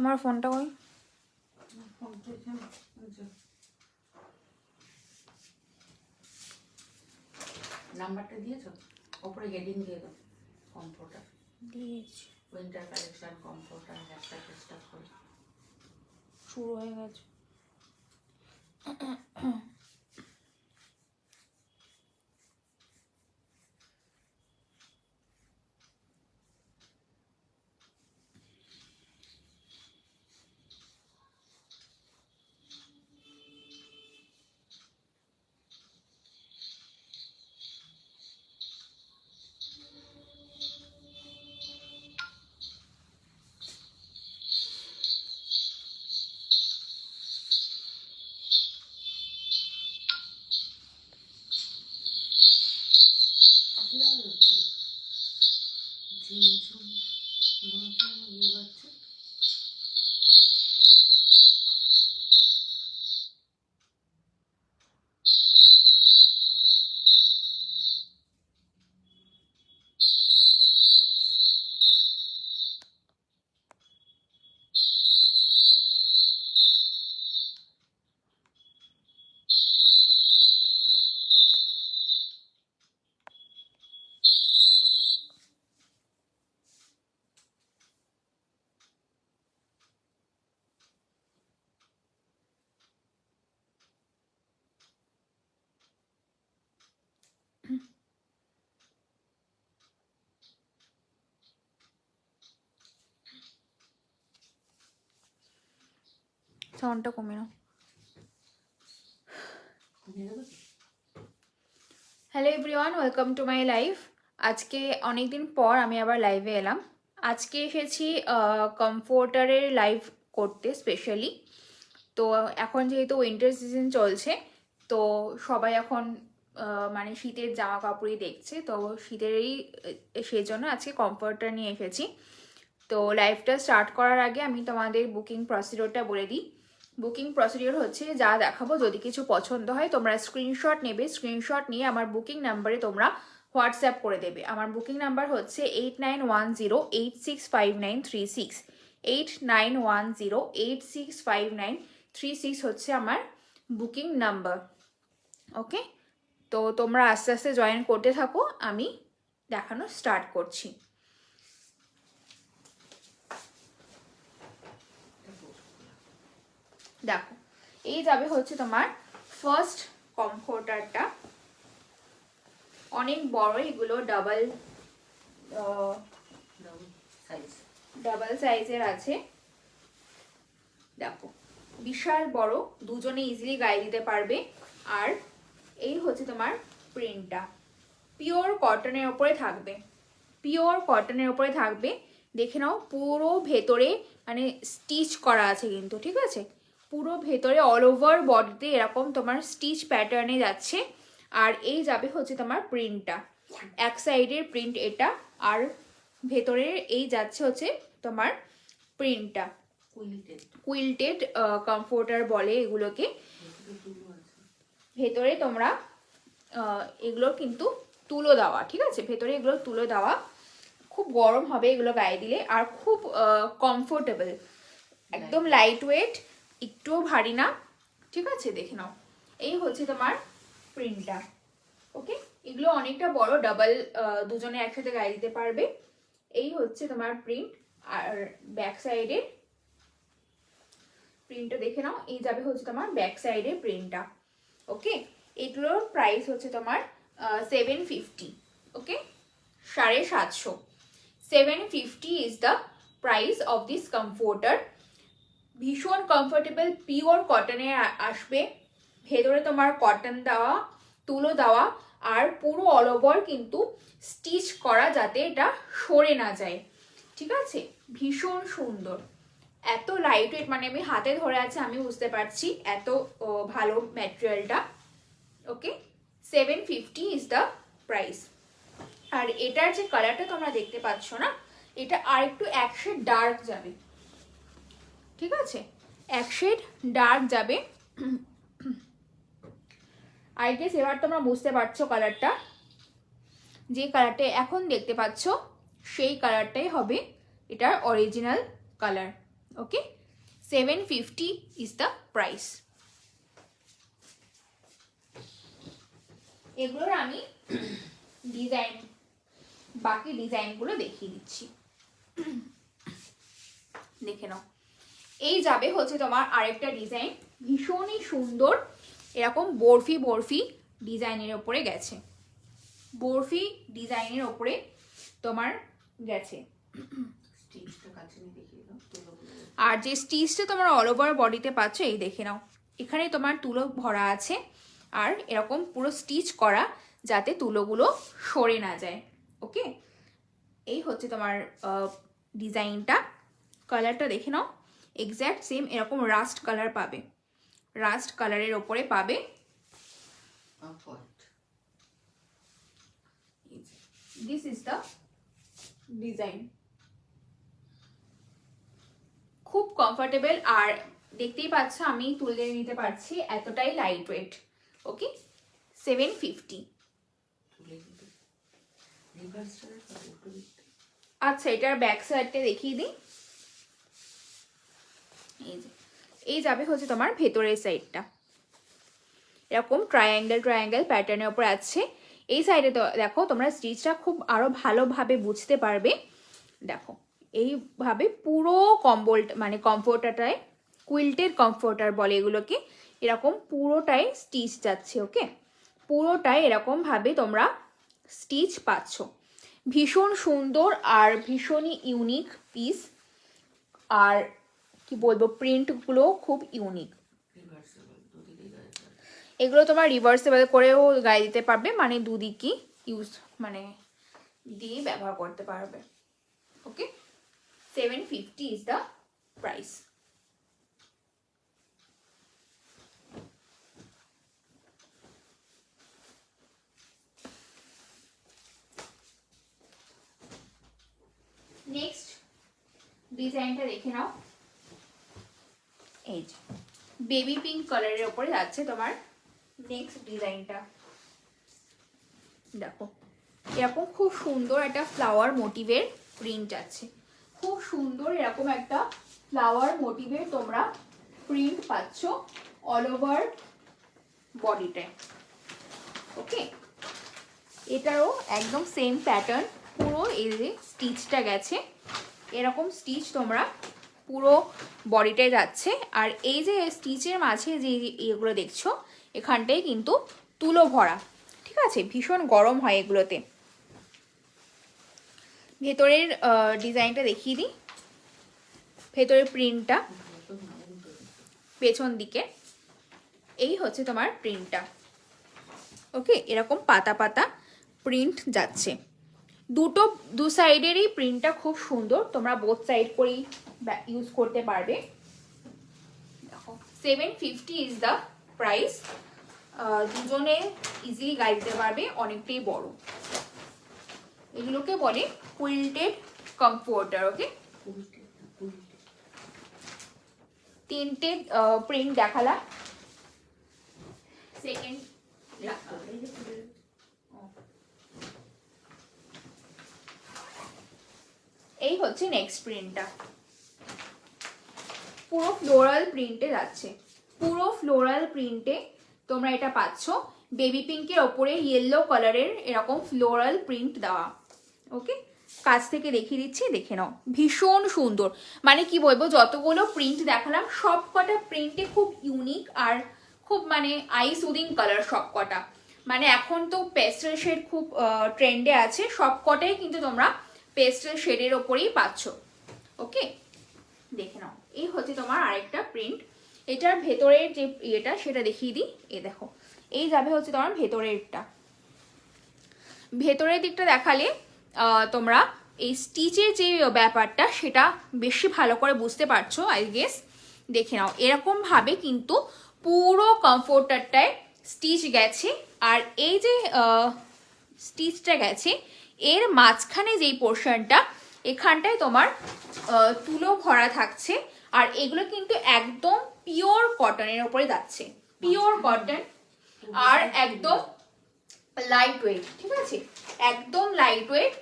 তোমার ফোনটা ওই নাম্বারটা দিয়েছো? ওপরে হেডিং দিয়ে দাও, কমফোর্টার দিয়েছি। Winter collection comforter hashtag start করে শুরু হয়ে গেছে। হচ্ছে ঝিমঝুম ইয়ে বাচ্চা। সাউন্ডটা কমে নাও। Hello everyone, welcome to my live. আজকে অনেকদিন পর আমি আবার লাইভে এলাম। আজকে এসেছি কমফোর্টারের লাইভ করতে স্পেশালি। তো এখন যেহেতু উইন্টার সিজন চলছে, তো সবাই এখন মানে শীতের জামা কাপড়ই দেখছে, তো শীতেরই সেই জন্য আজকে কমফোর্টার নিয়ে এসেছি। তো লাইভটা স্টার্ট করার আগে আমি তোমাদের বুকিং প্রসিডিওরটা বলে দিই। বুকিং প্রসিডিওর হচ্ছে, যা দেখাবো যদি কিছু পছন্দ হয় তোমরা স্ক্রিনশট নেবে, স্ক্রিনশট নিয়ে আমার বুকিং নাম্বারে তোমরা হোয়াটসঅ্যাপ করে দেবে। আমার বুকিং নাম্বার হচ্ছে 8910865936, 8910865936 হচ্ছে আমার বুকিং নাম্বার। ওকে, তো তোমরা আস্তে আস্তে জয়েন করতে থাকো, আমি দেখানো স্টার্ট করছি। দেখো, এই যাবে হচ্ছে তোমার ফার্স্ট কমফোর্টারটা। অনেক বড়, এগুলো ডাবল সাইজের আছে। দেখো বিশাল বড়, দুজনে ইজিলি গায়ে দিতে পারবে। আর এই হচ্ছে তোমার প্রিন্টটা, পিওর কটনের ওপরে থাকবে, পিওর কটনের ওপরে থাকবে। দেখে নাও, পুরো ভেতরে মানে স্টিচ করা আছে কিন্তু, ঠিক আছে? পুরো ভেতরে অল ওভার বডিতে এরকম তোমার স্টিচ প্যাটার্নে যাচ্ছে। আর এই যাবে হচ্ছে তোমার প্রিন্টটা, এক সাইডের প্রিন্ট এটা, আর ভেতরের এই যাচ্ছে হচ্ছে তোমার প্রিন্টটা। কুইল্টেড কমফোর্টার বলে এগুলোকে। ভেতরে তোমরা এগুলো কিন্তু তুলো দেওয়া, ঠিক আছে? ভেতরে এগুলো তুলো দেওয়া, খুব গরম হবে এগুলো গায়ে দিলে, আর খুব কমফোর্টেবল, একদম লাইট ওয়েট, একটুও ভারী না, ঠিক আছে? দেখে নাও, এই হচ্ছে তোমার প্রিন্টটা। ওকে, এগুলো অনেকটা বড়, ডাবল, দুজনে একসাথে গায়ে দিতে পারবে। এই হচ্ছে তোমার প্রিন্ট। আর ব্যাক সাইডের প্রিন্টটা দেখে নাও, এই যাবে হচ্ছে তোমার ব্যাক সাইডের প্রিন্টটা। ওকে, এগুলোর প্রাইস হচ্ছে তোমার 750। ওকে, 750। 750 is the price of this comforter. ভীষণ কমফোর্টেবল, পিওর কটনে আসবে। ভেতরে তোমার কটন দেওয়া, তুলো দেওয়া, আর পুরো অল ওভার কিন্তু স্টিচ করা, যাতে এটা সরে না যায়, ঠিক আছে? ভীষণ সুন্দর, এত লাইট ওয়েট, মানে আমি হাতে ধরে আছে আমি বুঝতে পারছি এত ভালো ম্যাটেরিয়ালটা। ওকে, 750 ইজ দ্য প্রাইস। আর এটার যে কালারটা তোমরা দেখতে পাচ্ছ না, এটা আর একটু এক শেড ডার্ক যাবে, ঠিক আছে? এক শেড ডার্ক যাবে। আই গেস এবার তোমরা বুঝতে পারছো কালারটা, যে কালারটা এখন দেখতে পাচ্ছ সেই কালারটাই হবে এটার original colour. Okay, 750 is the price. এগুলোর আমি ডিজাইন, বাকি ডিজাইনগুলো দেখিয়ে দিচ্ছি, দেখে নাও। এই যাবে হচ্ছে তোমার আরেকটা ডিজাইন, ভীষণই সুন্দর, এরকম বরফি বরফি ডিজাইনের ওপরে গেছে, বরফি ডিজাইনের ওপরে তোমার গেছে। আর যে স্টিচটা তোমার অল ওভার বডিতে পাচ্ছ, এই দেখে নাও, এখানে তোমার তুলো ভরা আছে আর এরকম পুরো স্টিচ করা যাতে তুলোগুলো সরে না যায়। ওকে, এই হচ্ছে তোমার ডিজাইনটা। কালারটা দেখে নাও, এক্স্যাক্ট সেম এরকম রাস্ট কালার পাবে, রাস্ট কালারের ওপরে পাবে। দিস ইজ দ্য ডিজাইন, খুব কমফোর্টেবল, আর দেখতেই পাচ্ছ আমি তুলে নিতে পারছি, এতটাই লাইট ওয়েট। ওকে, 750। আচ্ছা, এটার ব্যাক সাইডটা দেখিয়ে দিই। এই যাবে হচ্ছে তোমার ভেতরের সাইডটা, এরকম ট্রায়াঙ্গেল ট্রায়াঙ্গেল প্যাটার্নের উপর আছে। এই সাইডে তো দেখো তোমরা স্টিচটা খুব আরো ভালোভাবে বুঝতে পারবে। দেখো এইভাবে পুরো কম্বলটা মানে কমফোর্টারটায়, কুইল্টেড কমফোর্টার বলে এগুলোকে, এরকম পুরোটাই স্টিচ যাচ্ছে। ওকে, পুরোটাই এরকম ভাবে তোমরা স্টিচ পাচ্ছ, ভীষণ সুন্দর আর ভীষণই ইউনিক পিস। আর কি বলবো, প্রিন্টগুলো খুব ইউনিক। এগুলো তোমার রিভার্সেবল করেও গায়ে দিতে পারবে, মানে দুদিকই ইউজ মানে দিয়ে ব্যবহার করতে পারবে। ওকে, 750 is the price. নেক্সট ডিজাইনটা দেখে নাও, এই যে বেবি পিঙ্ক কালারের উপরে যাচ্ছে তোমার নেক্সট ডিজাইনটা। দেখো এরকম খুব সুন্দর একটা ফ্লাওয়ার মোটিভের প্রিন্ট আছে, খুব সুন্দর এরকম একটা ফ্লাওয়ার মোটিভের তোমরা প্রিন্ট পাচ্ছ অল ওভার বডিতে। ওকে, এটারও একদম সেম প্যাটার্ন, পুরো এই যে স্টিচটা গেছে, এরকম স্টিচ তোমরা পুরো বডিতে যাচ্ছে। আর এই যে স্টিচের মাঝে যে এগুলো দেখছো, এখানটায় কিন্তু তুলো ভরা, ঠিক আছে, ভীষণ গরম হয় এগুলোতে। ভেতরের ডিজাইনটা দেখিয়ে দিই, ভেতরের প্রিন্টটা পেছন দিকে, এই হচ্ছে তোমার প্রিন্টটা। ওকে, এরকম পাতা পাতা প্রিন্ট যাচ্ছে, দু সাইডেরই প্রিন্টটা খুব সুন্দর, তোমরা বোথ সাইড করেই ইউজ করতে পারবে। দেখো 750 ইজ দ্য প্রাইস, দুজনে ইজিলি গায়ে দিতে পারবে, অনেকটাই বড়। এগুলোকে বলে কুইল্টেড কমফোর্টার। ওকে, তিনটে প্রিন্ট দেখালাম, সেকেন্ড এই হচ্ছে নেক্সট প্রিন্টটা, পুরো ফ্লোরাল প্রিন্টে যাচ্ছে, পুরো ফ্লোরাল প্রিন্টে তোমরা এটা পাচ্ছ, বেবি পিঙ্কের ওপরে ইয়েলো কালারের এরকম ফ্লোরাল প্রিন্ট দেওয়া। ওকে, কাছ থেকে দেখিয়ে দিচ্ছি, দেখে নাও, ভীষণ সুন্দর। মানে কি বলবো, যতগুলো প্রিন্ট দেখালাম সব কটা প্রিন্টে খুব ইউনিক আর খুব মানে আই সুদিং কালার সব কটা। মানে এখন তো পেস্টেল শেড খুব ট্রেন্ডে আছে, সব কটাই কিন্তু তোমরা পেস্টেল শেডের ওপরেই পাচ্ছ। ওকে, দেখে নাও, এই হচ্ছে তোমার আরেকটা প্রিন্ট। এটার ভেতরের যে ইয়েটা সেটা দেখিয়ে দিই, এ দেখো, এই যাবে হচ্ছে তোমার ভেতরেরটা। ভেতরের দিকটা দেখালে তোমরা এই স্টিচের যে ব্যাপারটা সেটা বেশি ভালো করে বুঝতে পারছো আই গেস। দেখে নাও, এরকম ভাবে কিন্তু পুরো কমফোর্টারটায় স্টিচ গেছে, আর এই যে স্টিচটা গেছে এর মাঝখানে যেই পোর্শনটা, এখানটায় তোমার তুলো ভরা থাকছে। আর এগুলো কিন্তু একদম পিওর কটনের উপরে যাচ্ছে, পিওর কটন, আর একদম লাইট ওয়েট, ঠিক আছে, একদম লাইট ওয়েট।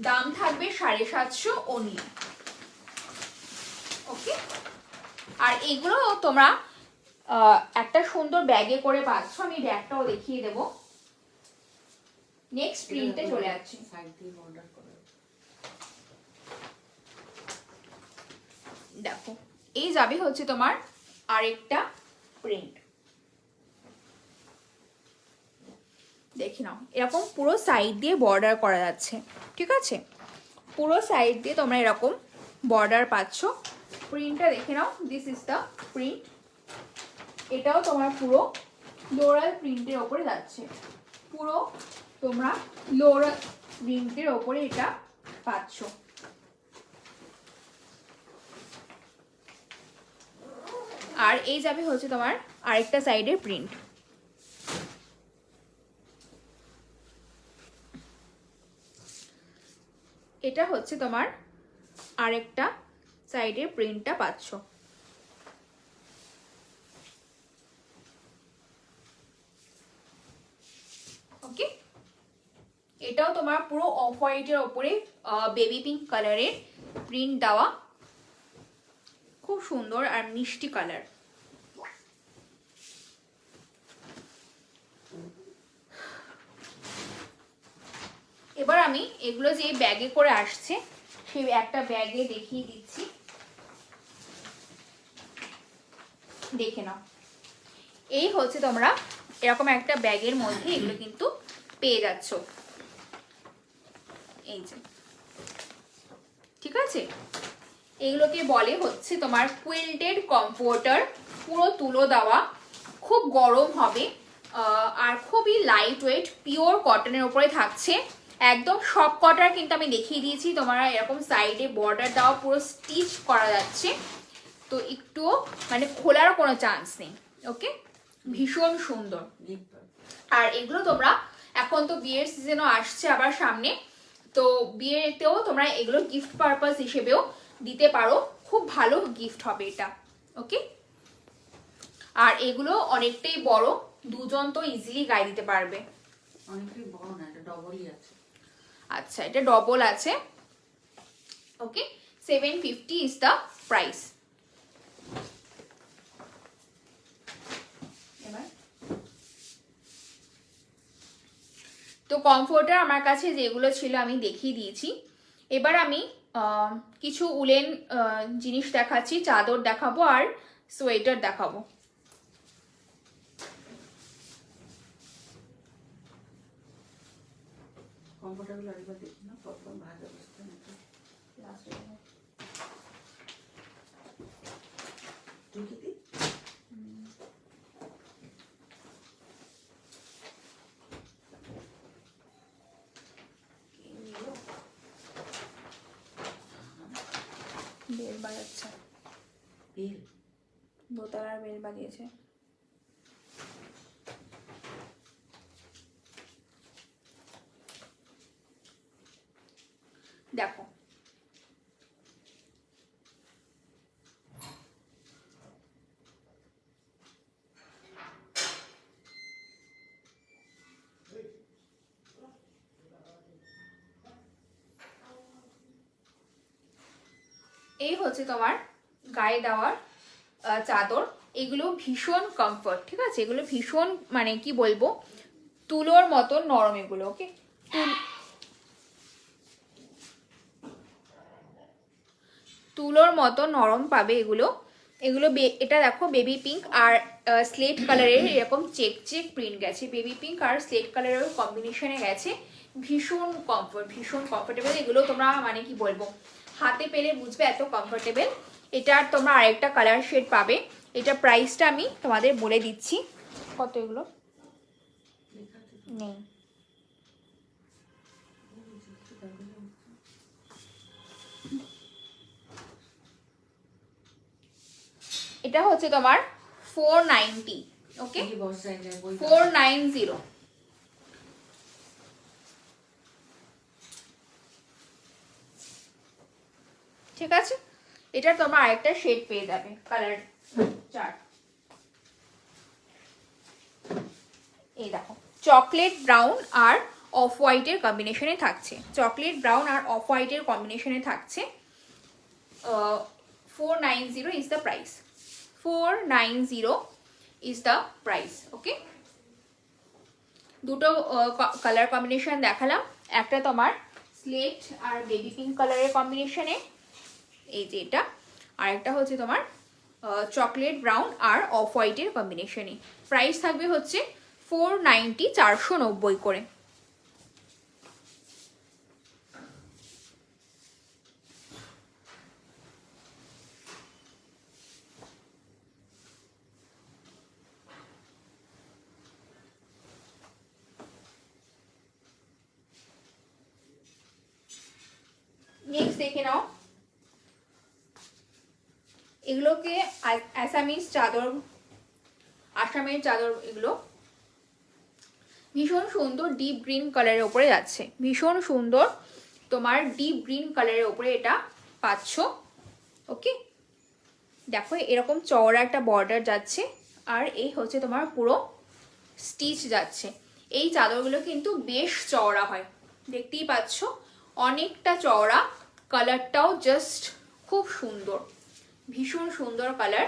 দাম থাকবে 750 অনলি। ওকে, আর এগুলো তোমরা একটা সুন্দর ব্যাগে করে পাচ্ছ। আমি ব্যাগটাও দেখিয়ে দেবো। নেক্সট প্রিন্টে চলে যাচ্ছি। সাইড দিয়ে বর্ডার করে দেখো, এই যাবে হচ্ছে তোমার আরেকটা প্রিন্ট। দেখে নাও, এরকম পুরো সাইড দিয়ে বর্ডার করা যাচ্ছে, ঠিক আছে? পুরো সাইড দিয়ে তোমরা এরকম বর্ডার পাচ্ছ। প্রিন্টটা দেখে নাও, দিস ইজ দ্য প্রিন্ট। এটাও তোমার পুরো ফ্লোরাল প্রিন্টের ওপরে যাচ্ছে, পুরো তোমরা ফ্লোরাল প্রিন্টের ওপরে এটা পাচ্ছ। আর এই যাবে হচ্ছে তোমার আরেকটা সাইডের প্রিন্ট। এটা হচ্ছে তোমার আরেকটা সাইডের প্রিন্টটা পাচ্ছ। ওকে, এটাও তোমার পুরো অফ হোয়াইটের ওপরে বেবি পিঙ্ক কালারের প্রিন্ট দেওয়া, খুব সুন্দর আর মিষ্টি কালার। এবার আমি এগুলো যে ব্যাগে করে আসছে সেই একটা ব্যাগে দেখিয়ে দিচ্ছি, দেখে নাও। এই হচ্ছে তোমরা এরকম একটা ব্যাগের মধ্যে এগুলো কিন্তু পেয়ে যাচ্ছ, এই যে, ঠিক আছে? এগুলোকে বলে হচ্ছে তোমার কুইল্টেড কমফোর্টার, পুরো তুলো দেওয়া, খুব গরম হবে আর খুবই লাইট ওয়েট, পিওর কটনের উপরে থাকছে একদম। সব কটার কিন্তু আমি দেখিয়ে দিয়েছি, তোমরা এরকম সাইডে বর্ডার দেওয়া, পুরো স্টিচ করা যাচ্ছে, তো একটুও মানে খোলার কোনো চান্স নেই। ওকে, ভীষণ সুন্দর। আর এগুলো তোমরা এখন তো বিয়ের সিজনও আসছে আবার সামনে, তো বিয়েতেও তোমরা এগুলো গিফট পারপাস হিসেবেও দিতে পারো, খুব ভালো গিফট হবে এটা। ওকে, আর এগুলো অনেকটাই বড়, দুজন তো ইজিলি গায়ে দিতে পারবে। অনেকটাই বড় না, এটা ডবলই আছে। আচ্ছা, এটা ডবল আছে। ওকে, 750 ইজ দ্য প্রাইস। তো কমফোর্টার আমার কাছে যেগুলো ছিল আমি দেখিয়ে দিয়েছি। এবার আমি কিছু উলেন জিনিস দেখাচ্ছি, চাদর দেখাবো আর সোয়েটার দেখাবো। কমফোর্টেবল আরেকবার দেখি না, প্রথম ভাজ অবস্থা নাকি তুই কি 别把它拆。 বেল দোতলার বেল বাজিয়েছে। দেখো এই হচ্ছে তোমার গায়ে দেওয়ার চাদর। এগুলো ভীষণ কমফর্ট, ঠিক আছে? এগুলো ভীষণ মানে কি বলবো, তুলোর মতন নরম এগুলো। ওকে, তুলোর মতো নরম পাবে এগুলো। এগুলো এটা দেখো বেবি পিঙ্ক আর স্লেট কালারের এরকম চেক চেক প্রিন্ট গেছে, বেবি পিঙ্ক আর স্লেট কালারের কম্বিনেশনে গেছে। ভীষণ কমফর্ট, ভীষণ কমফোর্টেবল এগুলো। তোমরা মানে কি বলবো, হাতে পেলে বুঝবে এত কমফোর্টেবল। এটার তোমরা আরেকটা কালার শেড পাবে। এটা প্রাইসটা আমি তোমাদের বলে দিচ্ছি। কত এগুলো নেই, এটা হচ্ছে তোমার 490। ওকে, 490। ঠিক আছে, এটা তোমরা আরেকটা শেড পেয়ে যাবে, কালার চার্ট। এই দেখো, চকলেট ব্রাউন আর অফ হোয়াইটের কম্বিনেশনে থাকছে, চকলেট ব্রাউন আর অফ হোয়াইটের কম্বিনেশনে থাকছে। 490 is the price. 490 is the price. ওকে, দুটো কালার কম্বিনেশন দেখালাম, একটা তোমার স্লেট আর বেবি পিঙ্ক কালারের কম্বিনেশনে, এই যে এটা, আর একটা হচ্ছে তোমার চকলেট ব্রাউন আর অফ হোয়াইটের কম্বিনেশনে। প্রাইস থাকবে হচ্ছে 490, 490 করে। নেক্সট দেখে নাও, এগুলোকে আসামের চাদর, এগুলো ভীষণ সুন্দর ডিপ গ্রিন কালারের উপরে যাচ্ছে, ভীষণ সুন্দর তোমার ডিপ গ্রিন কালারের উপরে এটা পাচ্ছ। ওকে, দেখো এরকম চওড়া একটা বর্ডার যাচ্ছে, আর এই হচ্ছে তোমার পুরো স্টিচ যাচ্ছে। এই চাদরগুলো কিন্তু বেশ চওড়া হয়, দেখতেই পাচ্ছ অনেকটা চওড়া, কালারটাও জাস্ট খুব সুন্দর, ভীষণ সুন্দর কালার।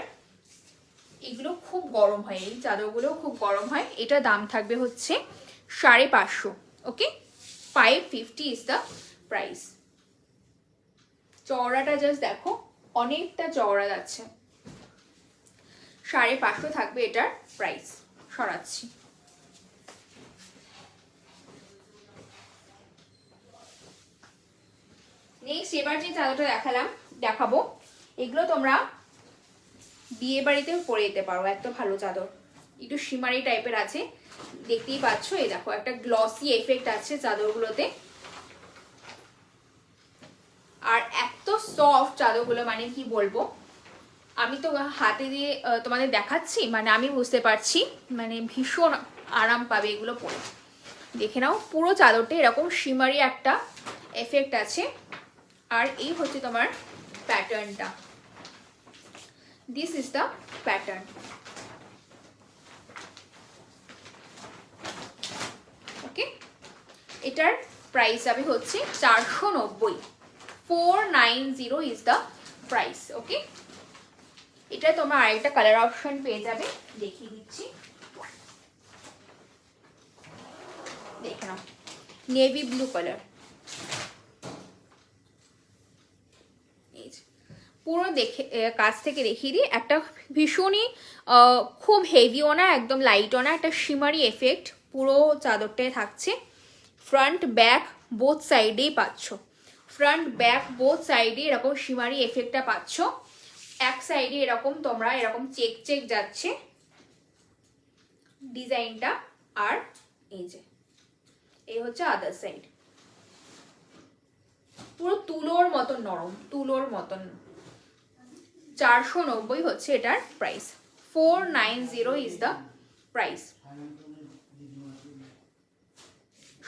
এগুলো খুব গরম হয়, এই চাদরগুলো খুব গরম হয়। এটা দাম থাকবে হচ্ছে 550। ওকে, 550 ইজ দ্য প্রাইস। চওড়াটা জাস্ট দেখো, অনেকটা চওড়া যাচ্ছে। 550 থাকবে এটার প্রাইস। সরাচ্ছি। নেক্সট এবার যে চাদরটা দেখাবো, এগুলো তোমরা বিয়ে বাড়িতেও পরে যেতে পারো, এত ভালো চাদর, একটু শিমারি টাইপের আছে, দেখতেই পাচ্ছ। এই দেখো একটা গ্লসি এফেক্ট আছে চাদরগুলোতে, আর এত সফট চাদরগুলো, মানে কি বলবো, আমি তো হাতে দিয়ে তোমাদের দেখাচ্ছি, মানে আমি বুঝতে পারছি, মানে ভীষণ আরাম পাবে এগুলো পরে। দেখে নাও পুরো চাদরটা এরকম শিমারি একটা এফেক্ট আছে, আর এই হচ্ছে তোমার প্যাটার্নটা। This is the pattern. Okay, এটার প্রাইস যাবে হচ্ছে 490। 490 ইজ দ্য প্রাইস। ওকে, এটা তোমার আরেকটা কালার অপশন পেয়ে যাবে, দেখিয়ে দিচ্ছি, দেখে নাও, নেভি ব্লু কালার। পুরো দেখে কাছ থেকে দেখিয়ে দিই, একটা ভীষণই খুব হেভিও না, একদম লাইটও না, একটা শিমারি এফেক্ট পুরো চাদরটায় থাকছে। ফ্রন্ট ব্যাক বোথ সাইডেই পাচ্ছ, ফ্রন্ট ব্যাক বোথ সাইডে এরকম শিমারি এফেক্টটা পাচ্ছ। এক সাইডে এরকম তোমরা এরকম চেক চেক যাচ্ছে ডিজাইনটা, আর এই যে এই হচ্ছে আদার সাইড, পুরো তুলোর মতন নরম, তুলোর মতন। 490 হচ্ছে এটার প্রাইস। 490 is the price.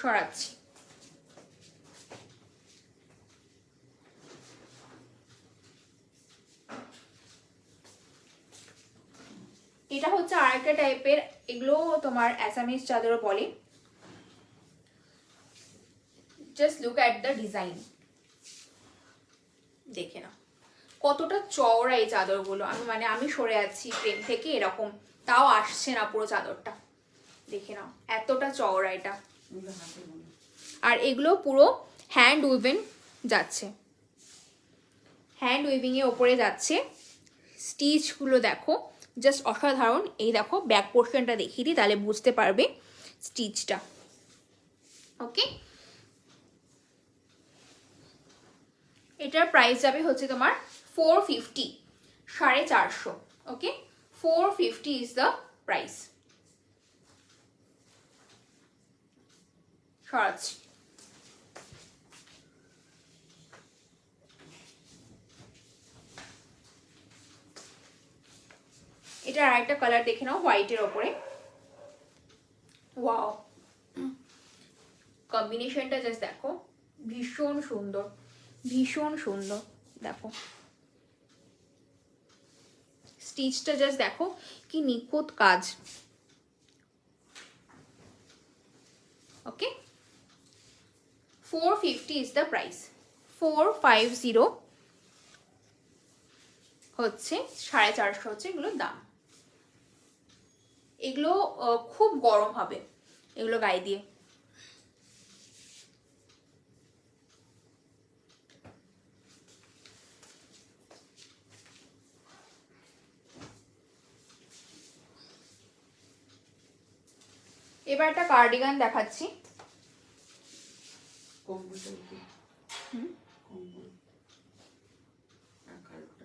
সরাচ্ছি। এটা হচ্ছে আরেকটা টাইপের, এগুলো তোমার অ্যাসামিজ চাদর বলে। Just look at the design, দেখে নাও কতটা চওড়া এই চাদরগুলো। আমি সরে যাচ্ছি ফ্রেম থেকে, এরকম তাও আসছে না পুরো চাদরটা, দেখে নাও এতটা চওড়া এটা। আর এগুলো পুরো হ্যান্ড উইভেন যাচ্ছে, হ্যান্ড উইভিং এর ওপরে যাচ্ছে। স্টিচগুলো দেখো জাস্ট অসাধারণ। এই দেখো ব্যাক পোর্শনটা দেখিয়ে দিই, তাহলে বুঝতে পারবে স্টিচটা। ওকে, এটার প্রাইস যাবে হচ্ছে তোমার 450, 450। ওকে, 450 ইজ দ্য প্রাইস। সরাচ্ছি। এটা আরেকটা কালার দেখে নাও, হোয়াইটের ওপরে। ওয়াও, কম্বিনেশনটা জাস্ট দেখো, ভীষণ সুন্দর, ভীষণ সুন্দর। দেখো স্টিচটা জাস্ট দেখো কি নিখুঁত কাজ। ওকে, 450 is the price. 450 হচ্ছে 450 হচ্ছে এগুলোর দাম। এগুলো খুব গরম হবে এগুলো গায়ে দিয়ে। এবার একটা কার্ডিগান দেখাচ্ছি। কম্বলটা দিতে। কম্বল আর কালোটা।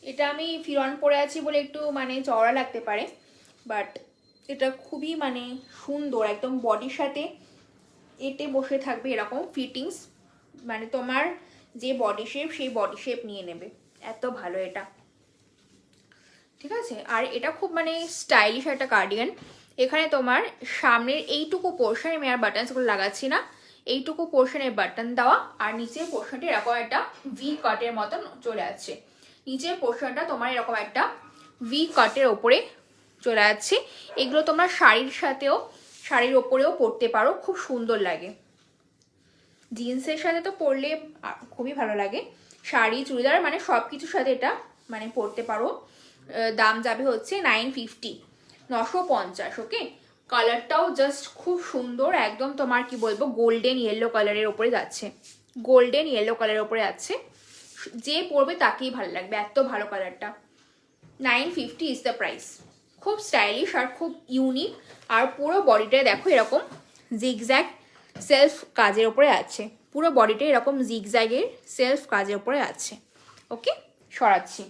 এটা আমি ফিরন পরে আছি বলে একটু মানে চওড়া লাগতে পারে, বাট এটা খুবই মানে সুন্দর, একদম বডির সাথে এটে বসে থাকবে এরকম ফিটিংস, মানে তোমার যে বডি শেপ সেই বডি শেপ নিয়ে নেবে, এত ভালো এটা। ঠিক আছে, আর এটা খুব মানে স্টাইলিশ একটা কার্ডিগান। এখানে তোমার সামনের এইটুকু পোর্শন, আমি আর বাটনসগুলো লাগাচ্ছি না, এইটুকু পোর্শনের বাটন দেওয়া, আর নিচের পোর্শনটা এরকম একটা ভি কাটের মতন চলে আসছে। নিচের পোর্শনটা তোমার এরকম একটা ভি কাটের ওপরে চলে যাচ্ছে। এগুলো তোমরা শাড়ির সাথেও, শাড়ির ওপরেও পরতে পারো, খুব সুন্দর লাগে। জিন্সের সাথে তো পরলে খুবই ভালো লাগে, শাড়ি চুড়িদার মানে সব কিছুর সাথে এটা মানে পরতে পারো। দাম যাবে হচ্ছে 950, 950। ওকে, কালারটাও জাস্ট খুব সুন্দর, একদম তোমার কি বলবো গোল্ডেন ইয়েলো কালারের ওপরে যাচ্ছে, গোল্ডেন ইয়েলো কালারের ওপরে যাচ্ছে, যে পরবে তাকেই ভালো লাগবে, এত ভালো কালারটা। 950 ইজ দ্য প্রাইস। খুব স্টাইলিশ আর খুব ইউনিক, আর পুরো বডিটায় দেখো এরকম জিগজ্যাগ সেলফ কাজের ওপরে আছে, পুরো বডিটা এরকম জিগজ্যাগের সেলফ কাজের ওপরে আছে। ওকে, সরাচ্ছি।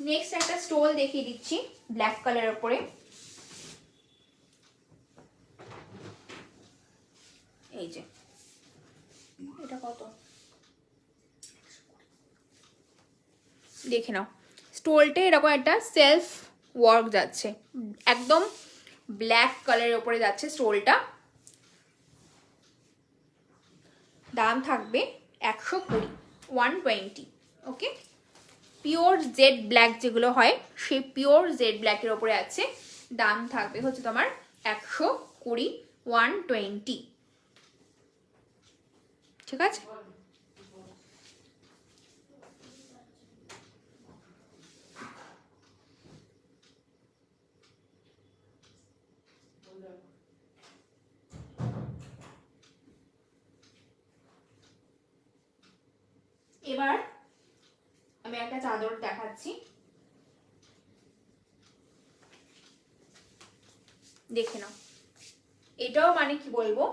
নেক্সট একটা স্টোল দেখিয়ে দিচ্ছি ব্ল্যাক কালারের ওপরে। এই যে এটা কত দেখে নাও, স্টোলটা এরকম একটা সেলফ ওয়ার্ক যাচ্ছে, একদম ব্ল্যাক কালারের ওপরে যাচ্ছে স্টোলটা। দাম থাকবে 120, 120। ওকে, পিওর জেড ব্ল্যাক যেগুলো হয় সেই পিওর জেড ব্ল্যাকের ওপরে আছে, দাম থাকবে হচ্ছে তোমার 120, 120। ঠিক আছে, এবার আমি একটা চাদর দেখাচ্ছি, দেখে নাও। এটাও মানে কি বলবো,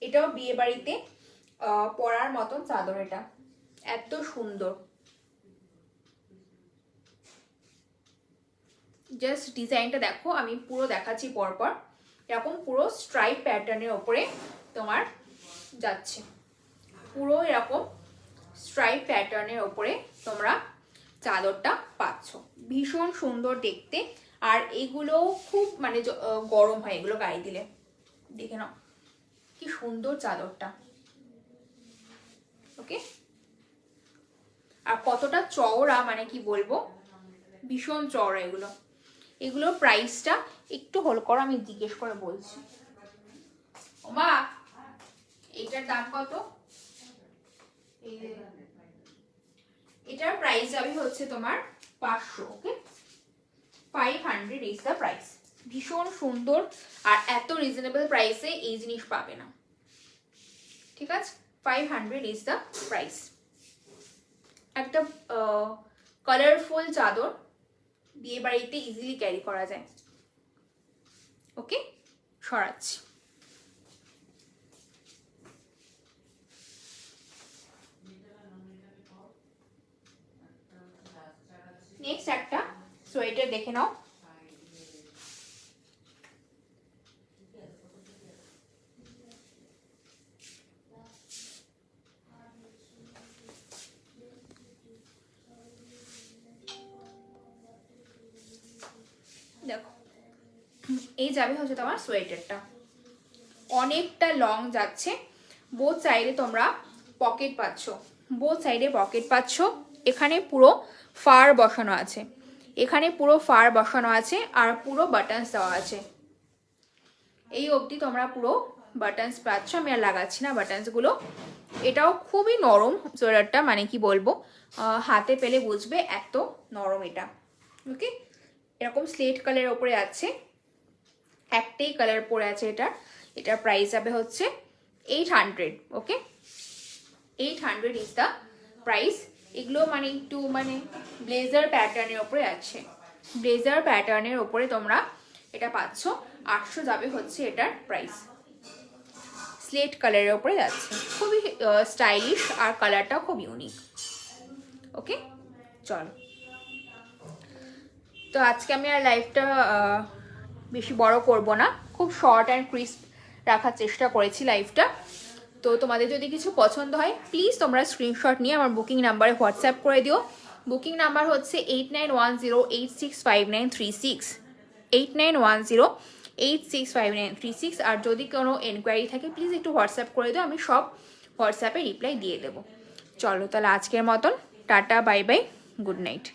এটাও বিয়ে বাড়িতে পরার মতন চাদর, এটা এত সুন্দর। জাস্ট ডিজাইনটা দেখো, আমি পুরো দেখাচ্ছি পরপর। এরকম পুরো স্ট্রাইপ প্যাটার্নের ওপরে তোমার যাচ্ছে, পুরো এরকম স্ট্রাইপ প্যাটার্নের ওপরে তোমরা চাদরটা পাচ্ছ, ভীষণ সুন্দর দেখতে। আর এগুলো খুব মানে গরম হয় এগুলো গায়ে দিলে, দেখে নাও কি সুন্দর চাদরটা। ওকে, আর কতটা চওড়া মানে কি বলবো, ভীষণ চওড়া এগুলো। এগুলোর প্রাইসটা একটু হল করো, আমি জিজ্ঞেস করে বলছি। ওমা, এটার দাম কত? এটার প্রাইস যাবে হচ্ছে তোমার 500। ওকে, 500 ইজ দ্য প্রাইস। ভীষণ সুন্দর, আর এত রিজনেবল প্রাইসে এই জিনিস পাবে না। ঠিক আছে, 500 ইজ দ্য প্রাইস। একটা কালারফুল চাদর বিয়ে বাড়িতে ইজিলি ক্যারি করা যায়। ওকে, সরাচ্ছি। নেক্সট একটা সোয়েটার দেখে নাও। দেখো, এই যাবে হচ্ছে তোমার সোয়েটারটা, অনেকটা লং যাচ্ছে, বোথ সাইডে তোমরা পকেট পাচ্ছ, বোথ সাইডে পকেট পাচ্ছ। এখানে পুরো ফার বসানো আছে, এখানে পুরো ফার বসানো আছে আর পুরো বাটনস দেওয়া আছে। এই অবধি তোমরা পুরো বাটনস পাচ্ছ, আমি আর লাগাচ্ছি না বাটনসগুলো। এটাও খুবই নরম সোয়েটারটা, মানে কি বলবো, হাতে পেলে বুঝবে এত নরম এটা। ওকে, এরকম স্লেট কালারের ওপরে আছে, একটাই কালার পরে আছে এটার প্রাইস যাবে হচ্ছে 800। ওকে, 800 ইজ দ্য প্রাইস। এগুলো মানে একটু মানে ব্লেজার প্যাটার্নের ওপরে আছে, ব্লেজার প্যাটার্নের ওপরে তোমরা এটা পাচ্ছ। 800 যাবে হচ্ছে এটার প্রাইস। স্লেট কালারের ওপরে যাচ্ছে, খুবই স্টাইলিশ আর কালারটা খুব ইউনিক। ওকে, চলো। তো আজকে আমি আর লাইভটা বেশি বড় করব না, খুব শর্ট অ্যান্ড ক্রিস্প রাখার চেষ্টা করেছি লাইভটা। তো তোমাদের যদি কিছু পছন্দ হয় প্লিজ তোমরা স্ক্রিনশট নিয়ে আমার বুকিং নাম্বারে হোয়াটসঅ্যাপ করে দিও। বুকিং নাম্বার হচ্ছে 8910865936, 8910865936। আর যদি কোনো এনকোয়ারি থাকে প্লিজ একটু হোয়াটসঅ্যাপ করে দিও, আমি সব হোয়াটসঅ্যাপে রিপ্লাই দিয়ে দেবো। চলো তাহলে আজকের মতন tata, bye bye, good night.